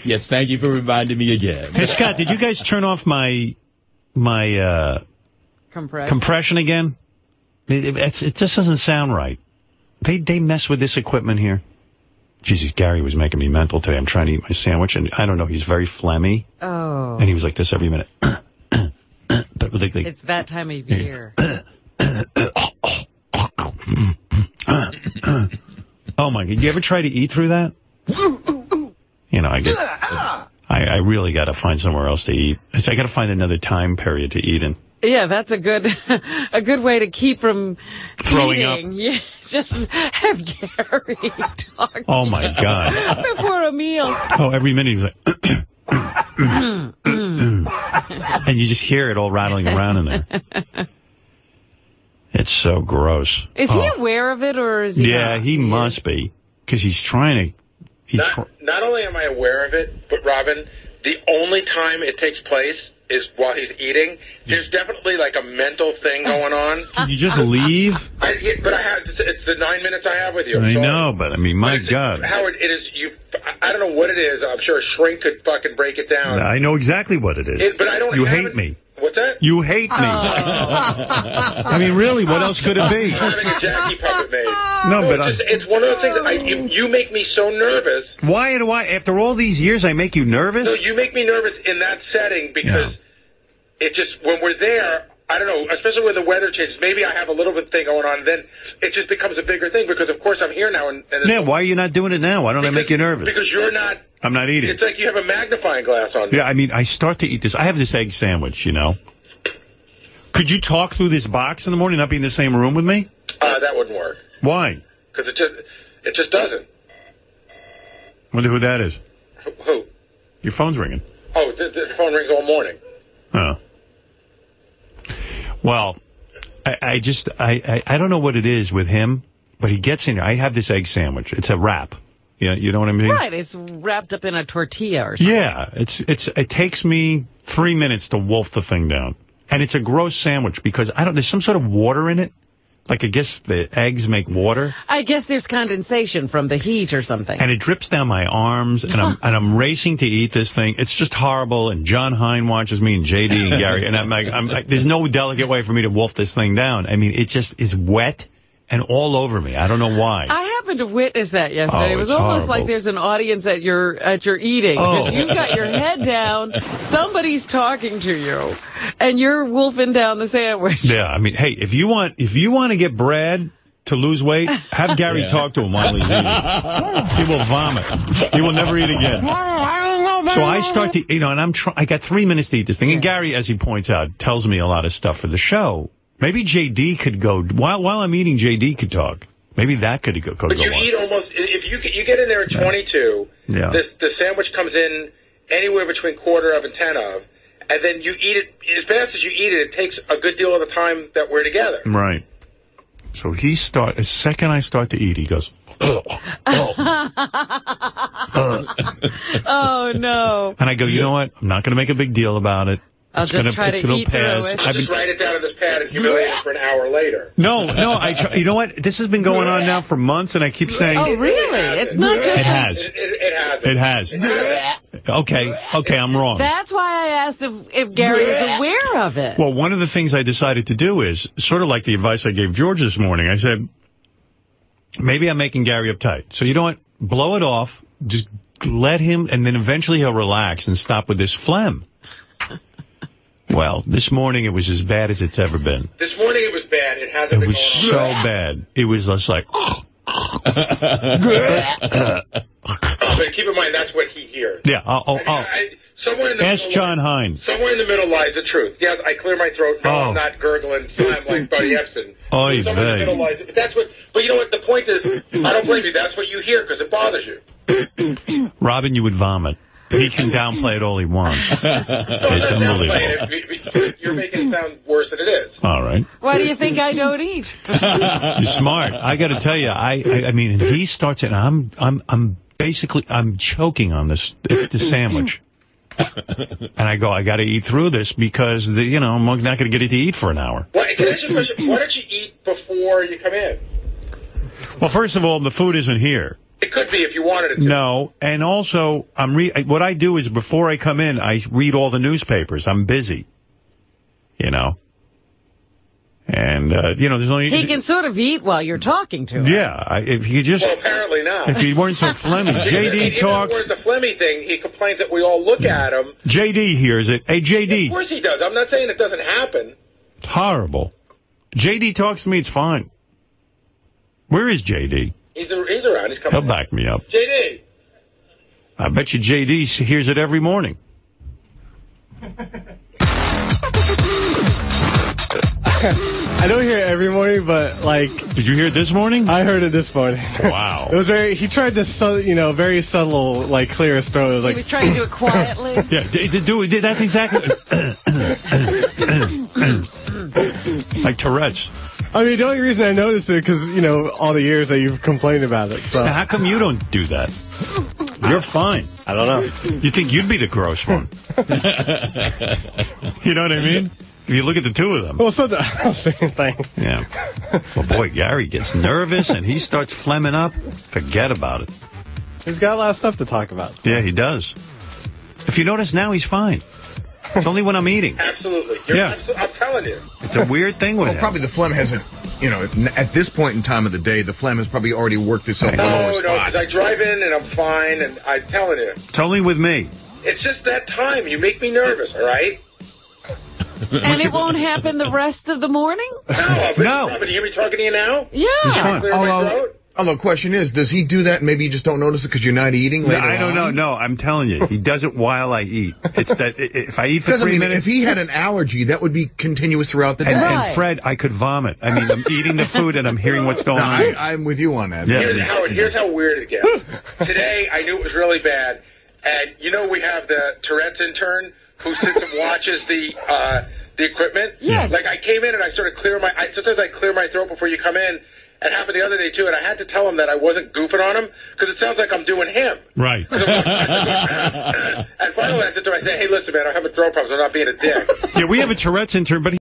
Yes, thank you for reminding me again. Hey, Scott, did you guys turn off my compression again? It just doesn't sound right. They mess with this equipment here. Jesus, Gary was making me mental today. I'm trying to eat my sandwich, and I don't know, he's very phlegmy. Oh. And he was like this every minute. It's that time of year. Oh, my God. You ever try to eat through that? You know, I really got to find somewhere else to eat. I got to find another time period to eat in. Yeah, that's a good way to keep from throwing eating. up. Yeah, just have Gary talk to Oh, my God. before a meal. Oh, every minute he was like... and you just hear it all rattling around in there. It's so gross. Is he aware of it, or is he not? He must be, because he's trying to... Not only am I aware of it, but, Robin, the only time it takes place is while he's eating. There's definitely like a mental thing going on. Can you just leave? But I have. It's the 9 minutes I have with you. I know, but I mean, my God. Howard, it is you. I don't know what it is. I'm sure a shrink could fucking break it down. I know exactly what it is. But I don't. You hate me. What's that? You hate me. I mean, really, what else could it be? Having a Jackie puppet made. No, but it's one of those things. You make me so nervous. Why do I? After all these years, I make you nervous? No, you make me nervous in that setting because it just when we're there. I don't know, especially when the weather changes. Maybe I have a little bit thing going on. Then it just becomes a bigger thing because, of course, I'm here now. And why are you not doing it now? Why don't I make you nervous? Because you're not. I'm not eating. It's like you have a magnifying glass on. Yeah, I mean, I start to eat this. I have this egg sandwich, you know. Could you talk through this box in the morning, not be in the same room with me? That wouldn't work. Why? Because it just doesn't. Wonder who that is. Who? Your phone's ringing. Oh, the phone rings all morning. Oh. Well, I don't know what it is with him, but he gets in there. I have this egg sandwich. It's a wrap. You know what I mean? Right, it's wrapped up in a tortilla or something. Yeah, it takes me 3 minutes to wolf the thing down. And it's a gross sandwich because there's some sort of water in it. Like, I guess the eggs make water. I guess there's condensation from the heat or something. And it drips down my arms, and I'm racing to eat this thing. It's just horrible, and John Hine watches me, and JD and Gary, and I'm like, there's no delicate way for me to wolf this thing down. I mean, it just is wet and all over me. I don't know why. I happened to witness that yesterday. It was almost horrible. like there's an audience at your eating. Because you've got your head down, somebody's talking to you, and you're wolfing down the sandwich. Yeah, I mean, hey, if you want to get Brad to lose weight, have Gary talk to him while he's eating. He will vomit. He will never eat again. So I start to, and I got 3 minutes to eat this thing. And Gary, as he points out, tells me a lot of stuff for the show. Maybe JD could go, while I'm eating, JD could talk. Maybe that could go. But you eat almost, if you get in there at 22, the sandwich comes in anywhere between quarter of and 10 of, and then you eat it, as fast as you eat it, it takes a good deal of the time that we're together. Right. So the second I start to eat, he goes, Oh, no. And I go, you know what? I'm not going to make a big deal about it. I'll just try to eat through it. I'll just write it down on this pad and humiliate it for an hour later. No, you know what? This has been going on now for months, and I keep saying... Oh, really? It's not just... It has. It has. Okay, I'm wrong. That's why I asked if Gary is aware of it. Well, one of the things I decided to do is, sort of like the advice I gave George this morning, I said, maybe I'm making Gary uptight. So you know what? Blow it off, just let him, and then eventually he'll relax and stop with this phlegm. Well, this morning it was as bad as it's ever been. This morning it was bad. It hasn't been. It was so bad. It was just like... But keep in mind, that's what he hears. Yeah, somewhere in the ask John Hine. Somewhere in the middle lies the truth. Yes, I clear my throat. No, I'm not gurgling phlegm like Buddy Epson. Oy Somewhere in the middle lies. But you know what? The point is, I don't blame you. That's what you hear because it bothers you. Robin, you would vomit. He can downplay it all he wants. It's unbelievable. You're making it sound worse than it is. All right. Why do you think I don't eat? You're smart. I got to tell you, I mean, and he starts it, and I'm choking on the sandwich. And I go, I got to eat through this because, I'm not going to get it to eat for an hour. Can I ask you a question? Why don't you eat before you come in? Well, first of all, the food isn't here. It could be if you wanted it to. No, and also, what I do is before I come in, I read all the newspapers. I'm busy, you know. And, you know, there's only... He can sort of eat while you're talking to him. Yeah, if you just... Well, apparently not. If he weren't so phlegmy. JD talks... Even the phlegmy thing, he complains that we all look at him. JD hears it. Hey, JD. Of course he does. I'm not saying it doesn't happen. It's horrible. JD talks to me, it's fine. Where is JD? He's around. He's coming. He'll back me up. JD. I bet you JD hears it every morning. I don't hear it every morning, but, like... Did you hear it this morning? I heard it this morning. Wow. It was he tried to, you know, very subtle, like, clear his throat. It was like... He was trying to do it quietly. Yeah, that's exactly... like Tourette's. I mean, the only reason I noticed it because, you know, all the years that you've complained about it. So. Now, how come you don't do that? You're fine. I don't know. You think you'd be the gross one. You know what I mean? If you look at the two of them. Well, thanks. Yeah. Well, boy, Gary gets nervous and he starts flemming up. Forget about it. He's got a lot of stuff to talk about. So. Yeah, he does. If you notice now, he's fine. It's only when I'm eating. Absolutely. I'm telling you. It's a weird thing with him. Probably the phlegm hasn't, you know, at this point in time of the day, the phlegm has probably already worked itself in lower spots. No, because I drive in and I'm fine, and I'm telling you. It's only with me. It's just that time. You make me nervous, all right? And it won't happen the rest of the morning? No. Robin, you hear me talking to you now? Yeah. Although, question is, does he do that and maybe you just don't notice it because you're not eating later I don't know. No, I'm telling you. He does it while I eat. It's that if I eat for 3 minutes... If he had an allergy, that would be continuous throughout the day. And Fred, I could vomit. I mean, I'm eating the food and I'm hearing what's going on. I'm with you on that. Yeah. Here's how weird it gets. Today, I knew it was really bad. And, you know, we have the Tourette's intern who sits and watches the equipment. Yeah. Like, I came in and I started clearing sometimes I clear my throat before you come in. It happened the other day, too, and I had to tell him that I wasn't goofing on him because it sounds like I'm doing him. Right. And finally I said to him, hey, listen, man, I'm having throat problems. I'm not being a dick. Yeah, we have a Tourette's intern, but